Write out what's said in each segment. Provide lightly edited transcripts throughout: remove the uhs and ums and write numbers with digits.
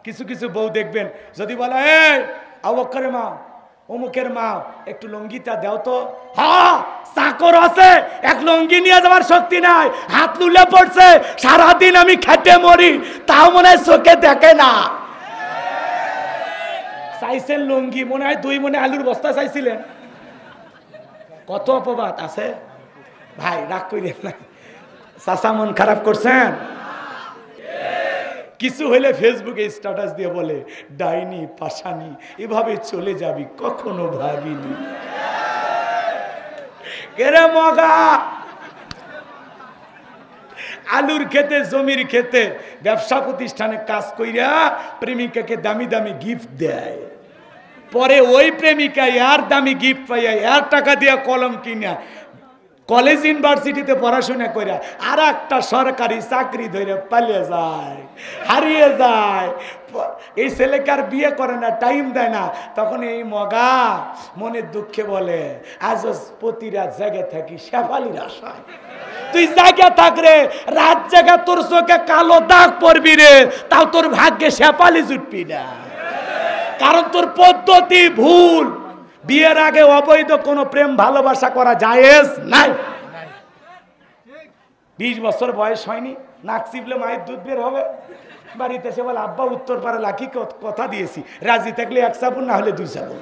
কিছু কিছু বউ দেখবেন যদি বলে এই আবু বকরের মা অমুকের মা একটু লুঙ্গিটা দাও তো, হ্যাঁ চাকর আছে এক লুঙ্গি নিয়ে যাওয়ার শক্তি নাই, হাত লুলে পড়ছে, সারাদিন আমি খেটে মরি তাও মনে হয় চোখে দেখে না। চাইছেন লুঙ্গি, মনে হয় 2 মনে আলুর বস্তা চাইছিলেন। কত অপবাদ আছে ভাই, রাগ কইলেন না, চাচা মন খারাপ করছেন। কিছু হইলে ফেসবুকে স্ট্যাটাস দিয়ে বলে ডাইনি পাশানি, এভাবে চলে যাবি কখনো ভাবিনি। কেরে মগা, আলুর খেতে জমির খেতে ব্যবসা প্রতিষ্ঠানে কাজ কইরা প্রেমিকাকে দামি দামি গিফট দেয়, পরে ওই প্রেমিকা আর দামি গিফট পাইয়া আর টাকা দিয়া কলম কিনা কলেজ ইউনিভার্সিটিতে পড়াশোনা করে আর একটা সরকারি চাকরি ধরে পালিয়ে যায়, হারিয়ে যায়। এই ছেলেকে আর বিয়ে করে না, টাইম দেয় না। তখন এই মগা মনের দুঃখে বলে আজ প্রতি রাত জায়গা থাকি শেফালির আশায়। তুই জায়গা থাক রে, রাত জায়গা তোর চোখে কালো দাগ পড়বি রে, তাও তোর ভাগ্যে শেফালি জুটবি না, কারণ তোর পদ্ধতি ভুল। বিয়ের আগে অবৈধ কোনো প্রেম ভালোবাসা করা জায়েজ নাই। 20 বছর বয়স হয়নি, নাক চিপলে মায়ের দুধ বের হবে। বাড়িতে এসে বলে আব্বা উত্তর পাড়া লাকি কথা দিয়েছি, রাজি থাকলে 1 চাবুন না হলে 2 চাবুন।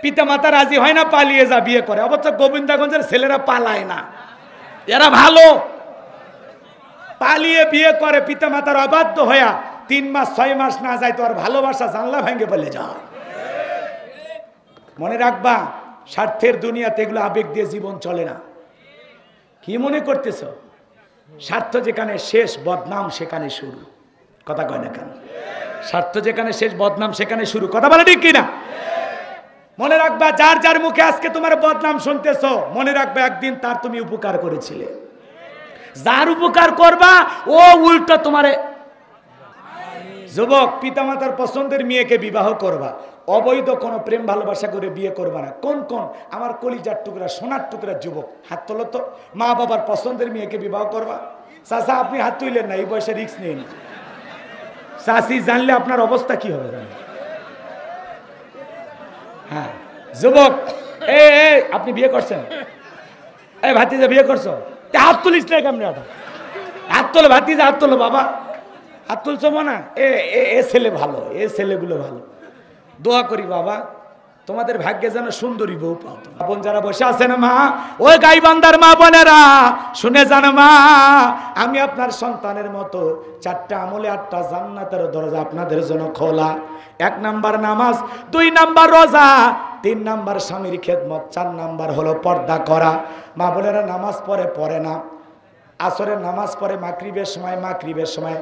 পিতা মাতা রাজি হয় না, পালিয়ে যা বিয়ে করে। অবশ্য গোবিন্দগঞ্জের ছেলেরা পালায় না, এরা ভালো, পালিয়ে বিয়ে করে। পিতা মাতার অবাধ্য হইয়া 3 মাস 6 মাস না যায় তো আর ভালোবাসা জানলা ভেঙে বলে যা। মনে রাখবা, স্বার্থের দুনিয়াতে এগুলো আবেগ দিয়ে জীবন চলে না। কি মনে করতেছ? স্বার্থ যেখানে শেষ, বদনাম সেখানে শুরু। কথা কয় না কেন? স্বার্থ যেখানে শেষ, বদনাম সেখানে শুরু। কথা বলে ঠিক কিনা? মনে রাখবা, যার যার মুখে আজকে তোমার বদনাম শুনতেছ, মনে রাখবা একদিন তার তুমি উপকার করেছিলে। যার উপকার করবা ও উল্টো তোমারে। যুবক, পিতামাতার পছন্দের মেয়েকে বিবাহ করবা, অবৈধ কোনো প্রেম ভালোবাসা করে বিয়ে করবা না। কোন কোন আমার কলিজার টুকরা, সোনার টুকরা যুবক হাত তোলো তো। মা বাবার পছন্দের মেয়েকে বিবাহ করবা। চাচা আপনি হাত তুললেন না, এই বয়সে রিস্ক নেই। চাচি জানলে আপনার অবস্থা কি হবে জানেন? হ্যাঁ যুবক, আপনি বিয়ে করছেন? এই ভাতিজা বিয়ে করছো? হাত তুলিস না কেমন? হাত তোলো ভাতিজা, হাত তোলো বাবা, হাত তুলছো না? এ ছেলে ভালো, এ ছেলেগুলো ভালো। দোয়া করি বাবা, তোমাদের ভাগ্যে যেন সুন্দরী বউ পাও। বোন যারা বসে আছেন মা, ওই গাইবান্ধার মা বোনেরা শুনে যান মা, আমি আপনার সন্তানের মতো 4টা আমলে 8টা জান্নাতের দরজা আপনাদের জন্য খোলা। 1 নাম্বার নামাজ, 2 নাম্বার রোজা, 3 নাম্বার স্বামীর খেদমত, 4 নাম্বার হলো পর্দা করা। মা বোনেরা নামাজ পড়ে না, আসরের নামাজ পড়ে মাগরিবের সময়, মাগরিবের সময়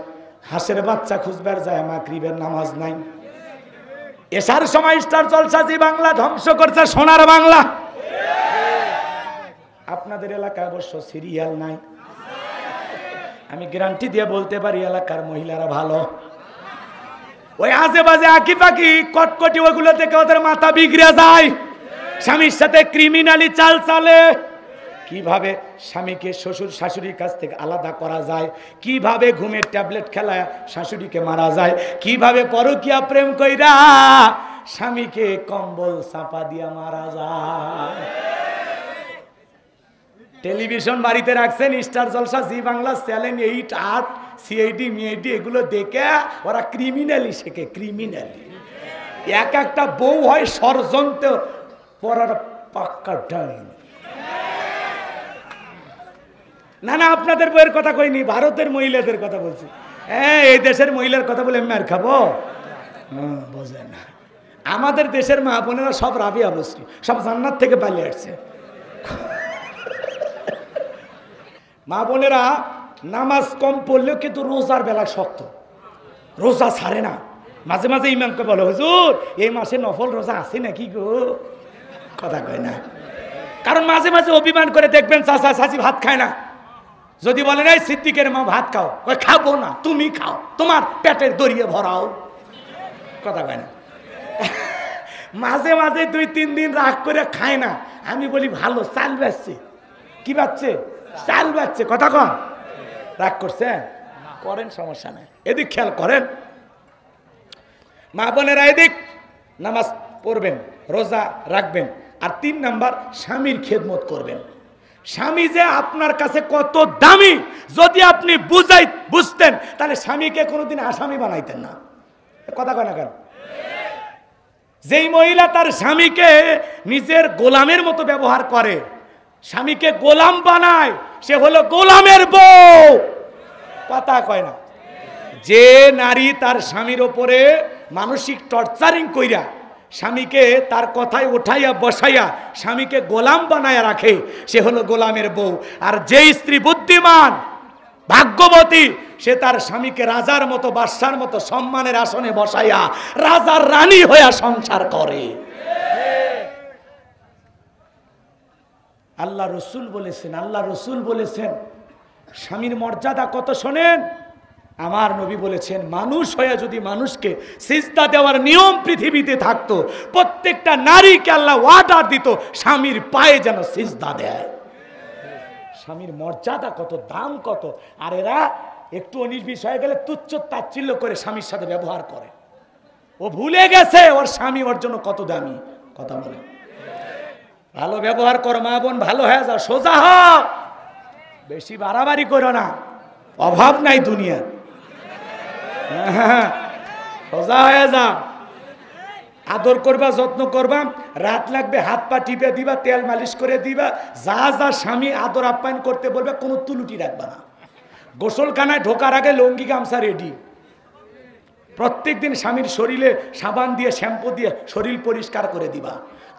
হাঁসের বাচ্চা খুঁজবার যায়, মাগরিবের নামাজ নাই। এসার সময় স্টার জলসা জি বাংলা ধ্বংস করছে সোনার বাংলা। আপনাদের এলাকায় অবশ্য সিরিয়াল নাই, আমি গ্যারান্টি দিয়ে বলতে পারি এলাকার মহিলারা ভালো। ওই আজে বাজে আঁকি পাখি কটকটি ওগুলো থেকে ওদের মাথা বিগড়ে যায়। স্বামীর সাথে ক্রিমিনালি চাল চালে, কিভাবে স্বামীকে শ্বশুর শাশুড়ির কাছ থেকে আলাদা করা যায়, কিভাবে ঘুমের ট্যাবলেট খেলায় শাশুড়িকে মারা যায়, কিভাবে পরকীয়া প্রেম কইরা স্বামীকে কম্বল চাপা দিয়া মারা যায়। টেলিভিশন বাড়িতে রাখছেন, স্টার জলসা, জি বাংলা, চ্যানেল 8, 8, সিআইডি মিআইডি এগুলো দেখে ওরা ক্রিমিনালি শেখে। ক্রিমিনালি এক একটা বউ হয় ষড়যন্ত্র পড়ার পাক্কা ডাইন। না না, আপনাদের বইয়ের কথা কইনি, ভারতের মহিলাদের কথা বলছি। এই দেশের মহিলার কথা বলে মার খাবো? বোঝেন না, আমাদের দেশের মা বোনেরা সব রাবিয়া বসরি, সব জান্নাত থেকে পালিয়ে আসছে। মা বোনেরা নামাজ কম পড়লেও কিন্তু রোজার বেলা শক্ত, রোজা ছাড়ে না। মাঝে মাঝে ইমামকে বলো, হুজুর এই মাসে নফল রোজা আছে নাকি গো? কথা কয় না, কারণ মাঝে মাঝে অভিমান করে দেখবেন চাচা চাচি ভাত খায় না। যদি বলেন এই সিদ্দিকের মা ভাত খাও, ওই খাবো না, তুমি খাও, তোমার পেটের দরিয়ে ভরাও। কথা কয় না। মাঝে মাঝে 2-3 দিন রাগ করে খায় না। আমি বলি ভালো, চাল বাচ্ছে। কি বাচ্ছে? চাল বাচ্ছে। কথা কন, রাগ করছে? করেন, সমস্যা নাই। এদিক খেয়াল করেন মা বোনেরা, এদিক নামাজ পড়বেন, রোজা রাখবেন। আর 3 নাম্বার, স্বামীর খেদমত করবেন। স্বামী যে আপনার কাছে কত দামি যদি আপনি বুঝতেন, তাহলে স্বামীকে কোনোদিন আসামি বানাইতেন না। কথা কয় না কেন? যেই মহিলা তার স্বামীকে নিজের গোলামের মতো ব্যবহার করে, স্বামীকে গোলাম বানায়, সে হলো গোলামের বউ। কথা কয় না? যে নারী তার স্বামীর ওপরে মানসিক টর্চারিং কইরা স্বামীকে তার কথায় উঠাইয়া বসাইয়া স্বামীকে গোলাম বানায়া রাখে, সে হলো গোলামের বউ। আর যে স্ত্রী বুদ্ধিমান, ভাগ্যবতী, সে তার স্বামীকে রাজার মতো, বাদশার মতো সম্মানের আসনে বসাইয়া রাজার রানী হইয়া সংসার করে। আল্লাহ রসুল বলেছেন স্বামীর মর্যাদা কত শোনেন। আমার নবী বলেছেন, মানুষ হয়ে যদি মানুষকে সিজদা দেওয়ার নিয়ম পৃথিবীতে থাকতো, প্রত্যেকটা নারীকে আল্লাহ অর্ডার দিত স্বামীর পায়ে যেন সিজদা দেয়। স্বামীর মর্যাদা কত, দাম কত। আর এরা একটু অনির্বিষ হয়ে গেলে তুচ্ছ তাচ্ছিল্য করে স্বামীর সাথে ব্যবহার করে। ও ভুলে গেছে ওর স্বামী ওর জন্য কত দামি। কথা বলে ভালো ব্যবহার করো মা বোন, ভালো হয়ে যাও, সোজা হও, বেশি বাড়াবাড়ি করো না, অভাব নাই দুনিয়া, সোজা হয়ে যাও। আদর করবা, যত্ন করবা, রাত লাগবে হাত পা টিপে দিবা, তেল মালিশ করে দিবা, যা যা স্বামী আদর আপ্যায়ন করতে বলবে কোনো তুলুটি রাখবা না। গোসলখানায় ঢোকার আগে লুঙ্গি গামছা রেডি। প্রত্যেক দিন স্বামীর শরীরে সাবান দিয়ে, শ্যাম্পু দিয়ে শরীর পরিষ্কার করে দিবা।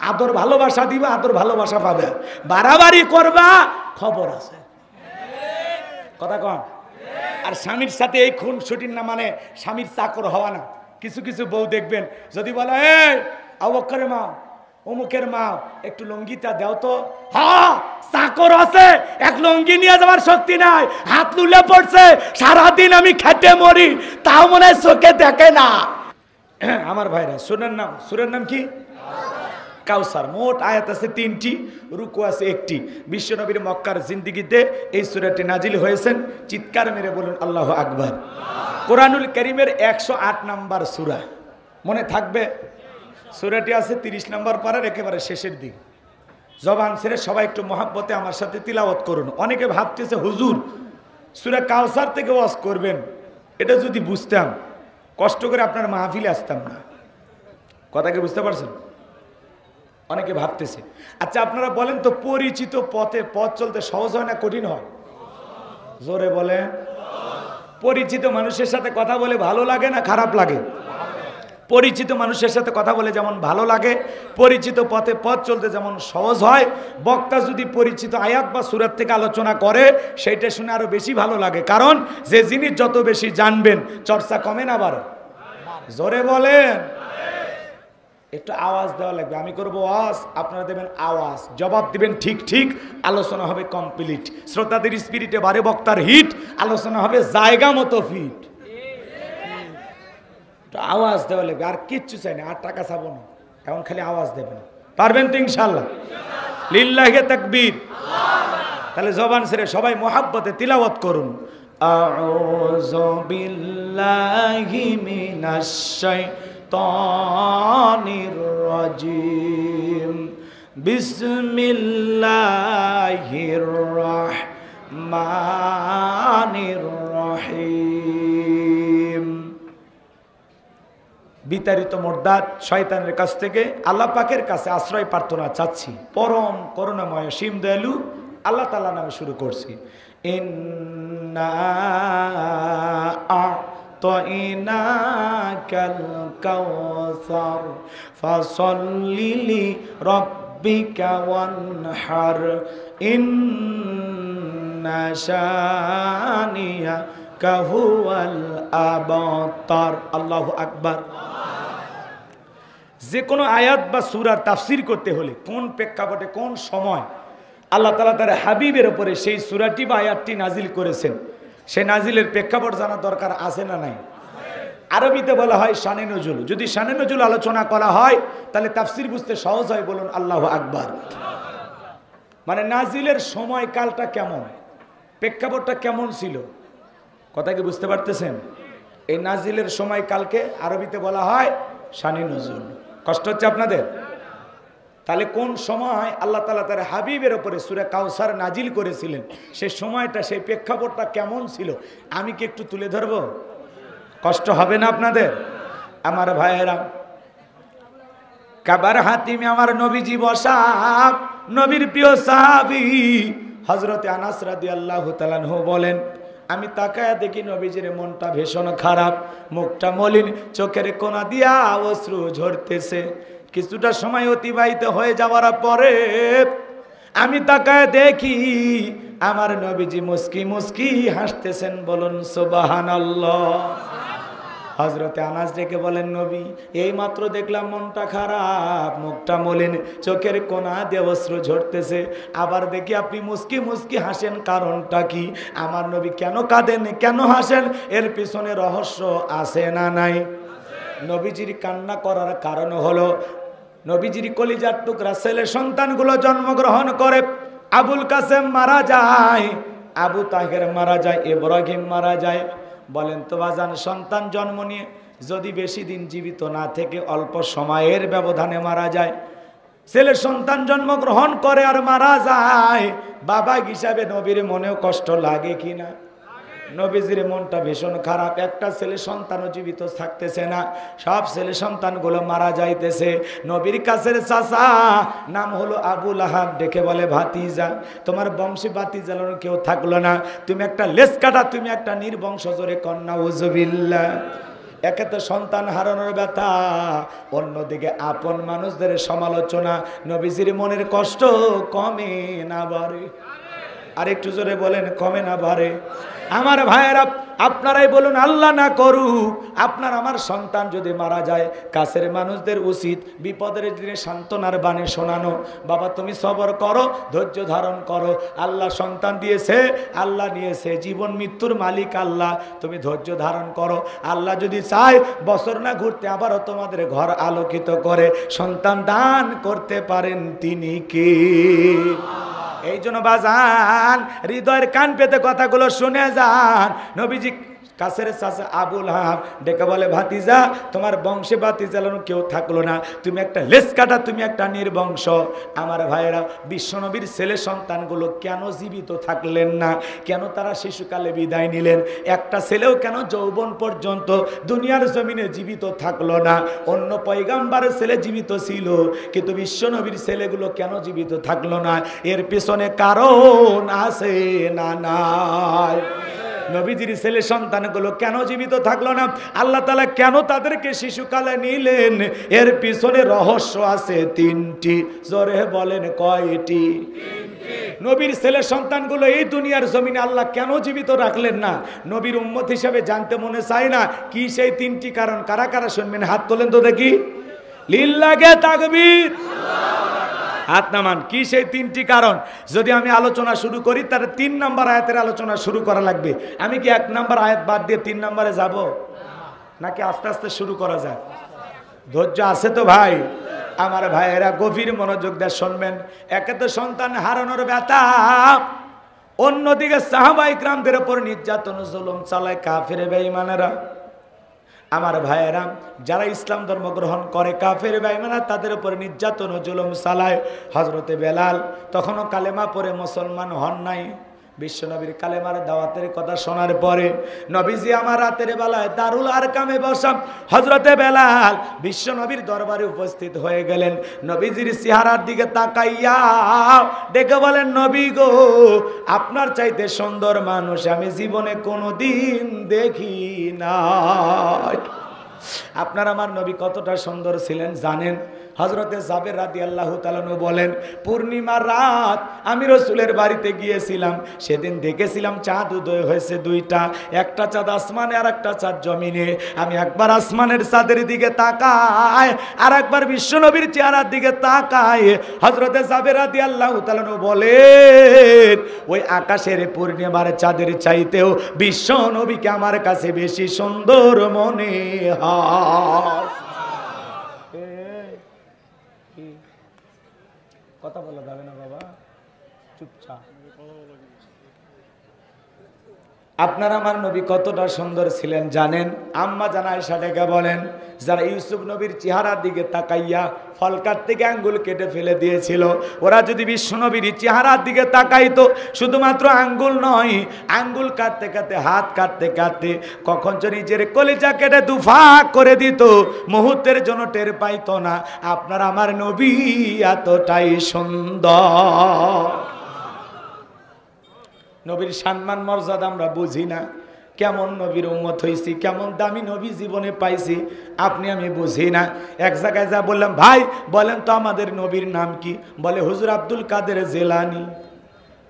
আদর ভালোবাসা দিবা, আদর ভালোবাসা পাবে। বাড়াবাড়ি করবা, খবর আছে। কথা কম। আর স্বামীর সাথে এই খুন ছুটির না মানে স্বামীর চাকর হওয়া না। কিছু কিছু বউ দেখবেন যদি বলে, এই আবু বকরের মা, অমুকের মা, একটু লুঙ্গিটা দাও তো। হ্যাঁ, চাকর আছে, এক লুঙ্গি নিয়ে যাওয়ার শক্তি নাই, হাত লুলে পড়ছে, সারাদিন আমি খেটে মরি, তাও মনে হয় চোখে দেখে না। আমার ভাইরা, সুরের নাম কি? কাউসার। মোট আয়াত আছে 3টি, রুকু আছে 1টি। বিশ্বনবীর মক্কার জিন্দিগিতে এই সূরাটি নাজিল হয়েছেন। চিৎকার মেরে বলুন আল্লাহু আকবার। কোরআনুল কারীমের 108 নম্বর সূরা, মনে থাকবে? সূরাটি আছে 30 নম্বর পারার একেবারে শেষের দিক। জবান ছেড়ে সবাই একটু মহাব্বতে আমার সাথে তিলাওয়াত করুন। অনেকে ভাবতেছে হুজুর সূরা কাউসার থেকে ওয়াজ করবেন, এটা যদি বুঝতাম কষ্ট করে আপনার মাহফিলে আসতাম না। কথাকে বুঝতে পারছেন? অনেকে ভাবতেছে। আচ্ছা আপনারা বলেন তো, পরিচিত পথে পথ চলতে সহজ হয় না কঠিন হয়? জোরে বলেন। পরিচিত মানুষের সাথে কথা বলে ভালো লাগে না খারাপ লাগে? পরিচিত মানুষের সাথে কথা বলে যেমন ভালো লাগে, পরিচিত পথে পথ চলতে যেমন সহজ হয়। বক্তা যদি পরিচিত আয়াত বা সূরা থেকে আলোচনা করে, সেইটা শুনে আরো বেশি ভালো লাগে। কারণ যে জিনিস যত বেশি জানবেন, চর্চা কমে না বাড়ে? জোরে বলেন। একটু আওয়াজ দেওয়া লাগবে। আমি করবো আওয়াজ, আপনারা দেবেন আওয়াজ, জবাব দিবেন ঠিক ঠিক, আলোচনা হবে কমপ্লিট। শ্রোতাদের স্পিরিটে বারে বক্তার হিট, আলোচনা হবে জায়গা মতো ফিট। আওয়াজ দেওয়া লাগবে, আর কিচ্ছু চাই না, আর টাকা চাবো না, এখন খালি আওয়াজ দেবেন। পারবেন তো ইনশাল্লাহ? লিল্লাহি তাকবীর। তাহলে জবান ছেড়ে সবাই মুহাব্বতে তিলাওয়াত করুন। আউযু বিল্লাহি মিনাশ শাইতানির রাজিম। বিসমিল্লাহির রাহমানির রহিম। বিতাড়িত মুরদাদ শয়তানের কাছ থেকে আল্লাহ পাকের কাছে আশ্রয় প্রার্থনা চাচ্ছি। পরম করুণাময় অসীম দয়ালু আল্লাহ তাআলা নামে শুরু করছি। ইন্না আ'তাইনাকাল কাউসার ফাসাল্লি লিরাব্বিকা ওয়ানহার ইন্না শানিয়াকা হুয়াল আবতার। আল্লাহু আকবার। যে কোনো আয়াত বা সূরার তাফসীর করতে হলে কোন প্রেক্ষাপটে, কোন সময় আল্লাহ তাআলা তার হাবিবের উপরে সেই সূরাটি বা আয়াতটি নাজিল করেছেন, সেই নাজিলের প্রেক্ষাপট জানা দরকার আছে না নাই? আরবিতে বলা হয় শানে নজুল। যদি শানে নজুল আলোচনা করা হয় তাহলে তাফসীর বুঝতে সহজ হয়। বলুন আল্লাহু আকবার। মানে নাজিলের সময়কালটা কেমন, প্রেক্ষাপটটা কেমন ছিল, কথা কি বুঝতে পারতেছেন? এই নাজিলের সময় কালকে আরবিতে বলা হয় শানি নজুল। কষ্ট হচ্ছে আপনাদের? তাহলে কোন সময় আল্লাহ তাআলা তার হাবিবের উপরে সূরা কাউসার নাজিল করেছিলেন, সেই সময়টা, সেই প্রেক্ষাপটটা কেমন ছিল আমি কি একটু তুলে ধরবো? কষ্ট হবে না আপনাদের? আমার ভাইয়েরা, কাবার হাতিমে আমার নবীজি বসা, নবীর প্রিয় সাহাবী হযরতে আনাস রাদিয়াল্লাহু তাআলা আনহু বলেন, আমি তাকায়া দেখি নবীজির মনটা ভীষণ খারাপ, মুখটা মলিন, চোখের কোনা দিয়া অশ্রু ঝরতেছে। কিছুটা সময় অতিবাহিত হয়ে যাওয়ার পরে আমি তাকায় দেখি আমার নবীজি মুস্কি মুস্কি হাসতেছেন। বলুন সুবহানাল্লাহ। হযরতে আনাস ডেকে বলেন, নবী এই মাত্র দেখলাম মনটা খারাপ, মুখটা মলিন, চোখের কোনা দিয়ে অশ্রু ঝরতেছে, আবার দেখি আপনি মুস্কি মুস্কি হাসেন, কারণটা কি? আমার নবী কেন কাঁদেন, কেন হাসেন? এর পিছনে রহস্য আছে না নাই? নবীজির কান্না করার কারণ হলো নবীজির কলিজার টুকরা ছেলে সন্তানগুলো জন্মগ্রহণ করে। আবুল কাসেম মারা যায়, আবু তাহের মারা যায়, ইব্রাহিম মারা যায়। বলেন তো বাজান, সন্তান জন্ম নিয়ে যদি বেশি দিন জীবিত না থেকে অল্প সময়ের ব্যবধানে মারা যায়, ছেলে সন্তান জন্মগ্রহণ করে আর মারা যায়, বাবা হিসাবে নবীর মনেও কষ্ট লাগে কিনা? নবীজির মনটা ভীষণ খারাপ। একটা ছেলে সন্তানও জীবিত থাকতেছে না, সব ছেলে সন্তানগুলো মারা যাইতেছে। নবীর কাছের চাচা নাম হলো আবু লাহাব ডেকে বলে, ভাতিজা তোমার বংশে ভাতিজা কেউ থাকলো না, তুমি একটা লেজ কাটা, তুমি একটা নির্বংশ, জোরে কন্যা উযুবিল্লাহ। একে তো সন্তান হারানোর ব্যথা, অন্যদিকে আপন মানুষদের সমালোচনা, নবীজির মনের কষ্ট কমে না বাড়ে? আর একটু জোরে বলেন, কমে না বাড়ে? আমার ভাইয়েরা, আপনারাই বলুন, আল্লাহ না করুক আপনার আমার সন্তান যদি মারা যায়, কাছের মানুষদের উচিত বিপদের দিনে সান্ত্বনার বাণী শোনানো। বাবা তুমি সবর করো, ধৈর্য ধারণ করো, আল্লাহ সন্তান দিয়েছে, আল্লাহ নিয়েছে, জীবন মৃত্যুর মালিক আল্লাহ, তুমি ধৈর্য ধারণ করো। আল্লাহ যদি চায় বছর না ঘুরতে আবারও তোমাদের ঘর আলোকিত করে সন্তান দান করতে পারেন, তিনি কে? এই জন্য বাজান, হৃদয়ের কান পেতে কথাগুলো শুনে যান। নবীজি কাছের চাচা আবু লাহাব ডেকে বলে, ভাতিজা তোমার বংশে ভাতিজা কেউ থাকলো না, তুমি একটা লেজ কাটা, তুমি একটা নির্বংশ। আমার ভাইয়েরা, বিশ্বনবীর ছেলে সন্তানগুলো কেন জীবিত থাকলেন না? কেন তারা শিশুকালে বিদায় নিলেন? একটা ছেলেও কেন যৌবন পর্যন্ত দুনিয়ার জমিনে জীবিত থাকলো না? অন্য পয়গাম্বরের ছেলে জীবিত ছিল, কিন্তু বিশ্বনবীর ছেলেগুলো কেন জীবিত থাকলো না? এর পেছনে কারণ আছে না নাই? নবীজির ছেলে সন্তানগুলো কেন জীবিত থাকলো না? আল্লাহ তাআলা কেন তাদেরকে শিশুকালে নিলেন? এর পিছনে রহস্য আছে তিনটি। জোরে বলেন, কয়টি? নবীর ছেলে সন্তানগুলো এই দুনিয়ার জমিনে আল্লাহ কেন জীবিত রাখলেন না? নবীর উম্মত হিসাবে জানতে মনে চায় না? কি সেই তিনটি কারণ? কারা কারা শুনবেন? হাত তোলেন তো দেখি। লিল্লাহে তাকবীর, হাত নামান। কি সেই তিনটি কারণ? যদি আমি আলোচনা শুরু করি তাহলে 3 নম্বর আয়াতের আলোচনা শুরু করা লাগবে। আমি কি 1 নম্বর আয়াত বাদ দিয়ে 3 নম্বরে যাব, নাকি আস্তে আস্তে শুরু করা যায়? ধৈর্য আছে তো ভাই? আমার ভাইয়েরা গভীর মনোযোগ দিয়ে শুনবেন। একে তো সন্তান হারানোর ব্যথা, অন্যদিকে সাহাবায়ে কিরামদের উপর নির্যাতন জুলুম চালায় কাফের বেঈমানেরা। আমার ভাইয়েরা, যারা ইসলাম ধর্ম গ্রহণ করে কাফের বেঈমানরা তাদের উপর নির্যাতন ও জুলুম চালায়। হযরতে বেলাল তখনও কালেমা পড়ে মুসলমান হন নাই। বিশ্বনবীর কালেমার দাওয়াতের কথা শোনার পরে নবীজি আমার রাতের বেলায় দারুল আরকামে বসা হযরতে বেলাল বিশ্বনবীর দরবারে উপস্থিত হয়ে গেলেন। নবীজির চেহারার দিকে তাকাইয়া ডেকে বলেন, নবী গো, আপনার চাইতে সুন্দর মানুষ আমি জীবনে কোনোদিন দেখি নাই। আপনার আমার নবী কতটা সুন্দর ছিলেন জানেন? হযরতে জাবের রাদিয়াল্লাহু তাআলা আনহু বলেন, পূর্ণিমার রাত আমি রাসূলের বাড়িতে গিয়েছিলাম, সেদিন দেখেছিলাম চাঁদ উদয় হয়েছে 2টা, একটা চাঁদ আসমানে আর একটা চাঁদ জমিনে। আমি একবার আসমানের চাঁদের দিকে তাকাই আর একবার বিশ্বনবীর চেহারার দিকে তাকাই। হযরতে জাবের রাদিয়াল্লাহু তাআলা আনহু বলেন, ওই আকাশের পূর্ণিমার চাঁদের চাইতেও বিশ্বনবীকে আমার কাছে বেশি সুন্দর মনে হয়। কথা বলা যাবে না বাবা, চুপচাপ। আপনারা আমার নবী কতটা সুন্দর ছিলেন জানেন? আম্মা জান আয়েশা ডেকে বলেন, যারা ইউসুফ নবীর চেহারার দিকে তাকাইয়া ফল কাটতে গিয়ে আঙ্গুল কেটে ফেলে দিয়েছিল, ওরা যদি বিশ্ব নবীর চেহারার দিকে তাকাইতো, শুধুমাত্র আঙ্গুল নয়, আঙ্গুল কাটতে কাটতে হাত কাটতে কাটতে কখন যে নিজের কলিজা কেটে দুফাক করে দিত, মুহূর্তের জন্য টের পাইতো না। আপনারা আমার নবী এতটাই সুন্দর। নবীর সম্মান মর্যাদা আমরা বুঝি না। কেমন নবীর উম্মত হইছি, কেমন দামি নবী জীবনে পাইছি, আপনি আমি বুঝি না। এক জায়গায় যা বললাম, ভাই বলেন তো আমাদের নবীর নাম কি? বলে হুজুর আব্দুল কাদের জিলানী।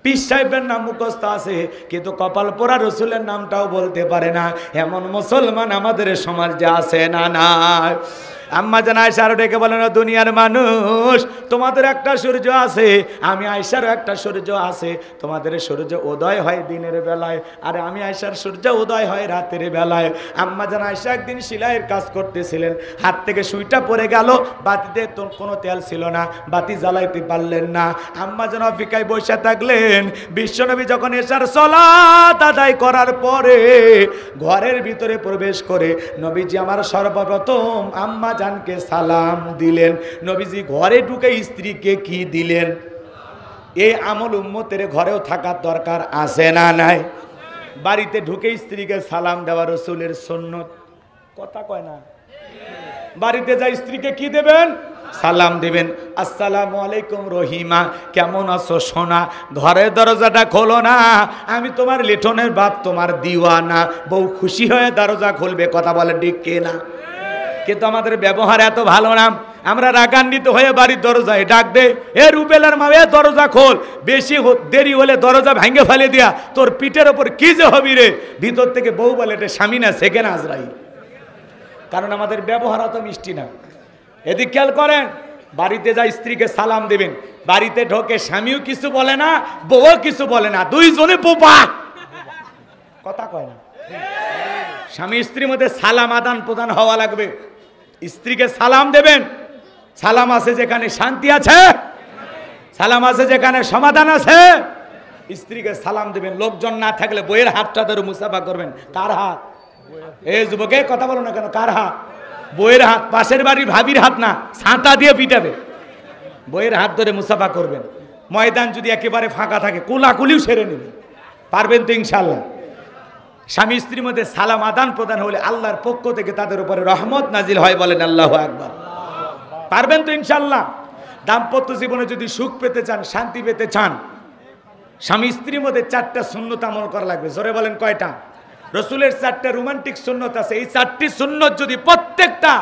পীর সাহেবের নাম মুখস্থ আছে, কিন্তু কপাল পোড়া রসুলের নামটাও বলতে পারে না। এমন মুসলমান আমাদের সমাজে আছে না? না। আম্মা জান আয়েশা আরো ডেকে বলেন, দুনিয়ার মানুষ, তোমাদের একটা সূর্য আছে, আমি আয়েশারও একটা সূর্য আছে। তোমাদের সূর্য উদয় হয় দিনের বেলায়, আর আমি আয়েশার সূর্য উদয় হয় রাতের বেলায়। আম্মা জান আয়েশা একদিন সেলাইয়ের কাজ করতেছিলেন, হাত থেকে সুইটা পড়ে গেল, বাতিতে তো কোনো তেল ছিল না, বাতি জ্বালাইতে পারলেন না। আম্মা জান অপেক্ষায় বসে থাকলেন। বিশ্বনবী যখন এশার সালাত আদায় করার পরে ঘরের ভিতরে প্রবেশ করে নবীজি আমার সর্বপ্রথম আম্মা জানকে সালাম দিলেন। নবীজি ঘরে ঢুকে স্ত্রীকে কি দিলেন? এই আমল উম্মতের ঘরেও থাকার দরকার আছে না নাই? বাড়িতে ঢুকে স্ত্রীকে সালাম দেওয়া রাসূলের সুন্নত। কথা কয় না? বাড়িতে যাই স্ত্রীকে কি দেবেন? সালাম দিবেন। আসসালামু আলাইকুম রহিমা, কেমন আছো সোনা? ঘরের দরজাটা খোলো না, আমি তোমার লিটনের বাপ, তোমার দিওয়ানা। বউ খুশি হয়ে দরজা খুলবে। কথা বলে ঠিক কিনা? কিন্তু আমাদের ব্যবহার এত ভালো না, আমরা রাগান্বিত হয়ে বাড়ির দরজায় ডাক দে, এ রুবেলার মা, এ দরজা খোল। বেশি দেরি হলে দরজা ভেঙে ফেলে দিয়া তোর পিঠের ওপর কি যে হবি রে। ভিতর থেকে বউ বলে, এটা স্বামী না, সেকেন্ড আজরাইল। কারণ আমাদের ব্যবহার অত মিষ্টি না। এদিক খেয়াল করেন, বাড়িতে যাই স্ত্রীকে সালাম দেবেন, বাড়িতে ঢোকে স্বামীও কিছু বলে না, বউও কিছু বলে না, দুইজনে পোপা। কথা কয় না? স্বামী স্ত্রীর মধ্যে সালাম আদান প্রদান হওয়া লাগবে। স্ত্রীকে সালাম দেবেন। সালাম আছে যেখানে শান্তি আছে, সালাম আছে যেখানে সমাধান আছে, স্ত্রীকে সালাম দেবেন। লোকজন না থাকলে বইয়ের হাতটা ধরে মুসাফা করবেন। কার হাত? এই যুবকে কথা বলো না কেন? কার হাত? বইয়ের হাত। পাশের বাড়ির ভাবির হাত না, ছাতা দিয়ে পিটাবে। বইয়ের হাত ধরে মুসাফা করবেন। ময়দান যদি একেবারে ফাঁকা থাকে, কোলাকুলিও সেরে নেবেন। পারবেন তো ইনশাল্লাহ? স্বামী স্ত্রীর মধ্যে সালাম আদান প্রদান হলে আল্লাহর পক্ষ থেকে তাদের উপরে রহমত নাজিল হয়। বলেন আল্লাহু আকবার। পারবেন তো ইনশাল্লাহ? দাম্পত্য জীবনে যদি সুখ পেতে চান, শান্তি পেতে চান, স্বামী স্ত্রীর মধ্যে 4টা সুন্নত আমল করা লাগবে। জোরে বলেন কয়টা? রসুলের 4টা রোমান্টিক সুন্নত আছে। এই 4টি সুন্নত যদি প্রত্যেকটা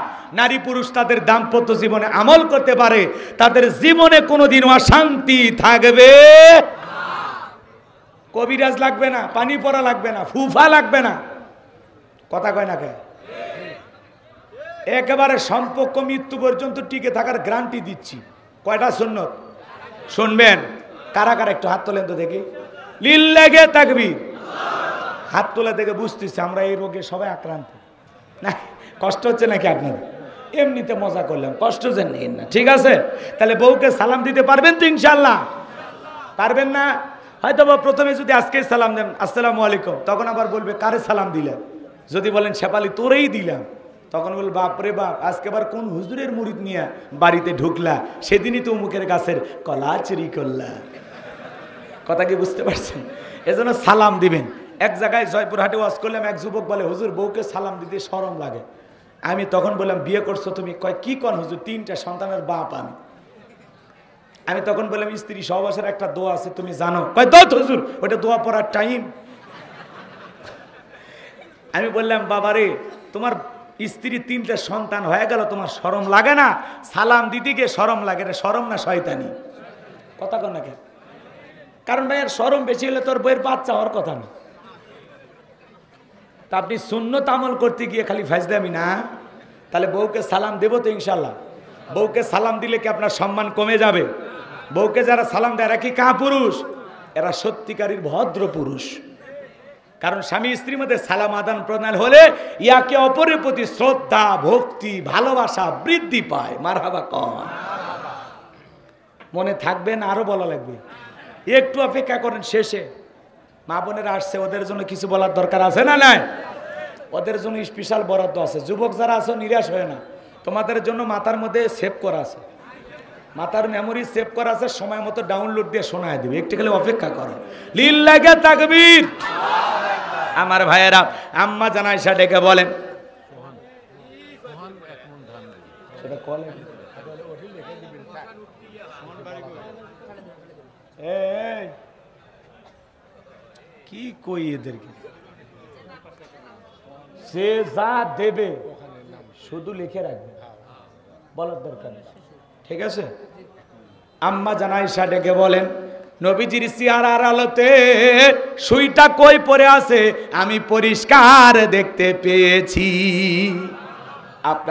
নারী পুরুষ তাদের দাম্পত্য জীবনে আমল করতে পারে, তাদের জীবনে কোনোদিন অশান্তি থাকবে। কবিরাজ লাগবে না, পানি পড়া লাগবে না, ফুফা লাগবে না। কথা কয় না কে? একেবারে সম্পর্ক মৃত্যু পর্যন্ত টিকে থাকার গ্যারান্টি দিচ্ছি। কয়টা সুন্নত শুনবেন? কারা কারা একটু হাত তোলেন তো দেখি। লিল্লাহে তাকবীর। হাত তোলা থেকে বুঝতেছি আমরা এই রোগে সবাই আক্রান্ত। না কষ্ট হচ্ছে নাকি আপনার? এমনিতে মজা করলাম, কষ্ট যে নেন না, ঠিক আছে? তাহলে বউকে সালাম দিতে পারবেন তো ইনশাল্লাহ? পারবেন না? হয়তো প্রথমে যদি আজকে সালাম দেন, আসসালামু আলাইকুম, তখন আবার বলবে কারে সালাম দিলাম। যদি বলেন শেফালি তোরেই দিলাম, তখন বল বাপ রে বাপ, আজকে আবার কোন হুজুরের মুরিদ নিয়ে বাড়িতে ঢুকলা, সেদিনই তো মুখের গাছের কলা চুরি করলা। কথা কি বুঝতে পারছেন? এজন্য সালাম দিবেন। এক জায়গায় জয়পুরহাটে ওয়াজ করলাম, এক যুবক বলে হুজুর বউকে সালাম দিতে শরম লাগে। আমি তখন বললাম বিয়ে করছো তুমি? কয় কি কন হুজুর, 3টা সন্তানের বাপ আমি তখন বললাম স্ত্রী সহবাসের একটা দোয়া আছে তুমি জানো? কয় দাও তো হুজুর, ওটা দোয়া পড়ার টাইম। আমি বললাম বাবারে, তোমার স্ত্রী 3টা সন্তান হয়ে গেল, তোমার শরম লাগে না? সালাম দিতে গিয়ে শরম লাগে না? শরম না শয়তানি? কথা কন না কেন? কারণ ভাই আর শরম বেশি হলে তোর বইয়ের বাচ্চা হওয়ার কথা না। তা আপনি সুন্নত আমল করতে গিয়ে খালি ফাজলামি না। তাহলে বউকে সালাম দেবো তো ইনশাল্লাহ? বউকে সালাম দিলে কি আপনার সম্মান কমে যাবে? বউকে যারা সালাম দেয় এরা কি কাপুরুষ? এরা সত্যিকারীর ভদ্র পুরুষ। কারণ স্বামী স্ত্রীর মধ্যে সালাম আদান প্রদান হলে ইয়াকে অপরের প্রতি শ্রদ্ধা, ভক্তি, ভালোবাসা বৃদ্ধি পায়। মারহাবা কন। মনে থাকবে না? আরো বলা লাগবে? একটু অপেক্ষা করেন, শেষে মা বোনেরা আসছে, ওদের জন্য কিছু বলার দরকার আছে না নাই? ওদের জন্য স্পেশাল বরাদ্দ আছে। যুবক যারা আছো নিরাশ হয় না, তোমাদের জন্য মাথার মধ্যে সেভ করা আছে, মাথার মেমোরি সেভ করা আছে, সময় মতো ডাউনলোড দিয়ে শোনায় দিবে, একটু খালি অপেক্ষা করো। লিল্লাহি তাকবীর। আমার ভাইয়েরা, আম্মা জান আয়েশা ডেকে বলেন, সেটা কলে কি কই এদেরকে, সে যা দেবে শুধু লিখে রাখবে, বলার দরকার নেই, ঠিক আছে? আম্মা জান আয়েশা ডেকে বলেন, নবীজির চেহারার আলোতে সুইটা কই পড়ে আছে আমি পরিষ্কার দেখতে পেয়েছি। আপনার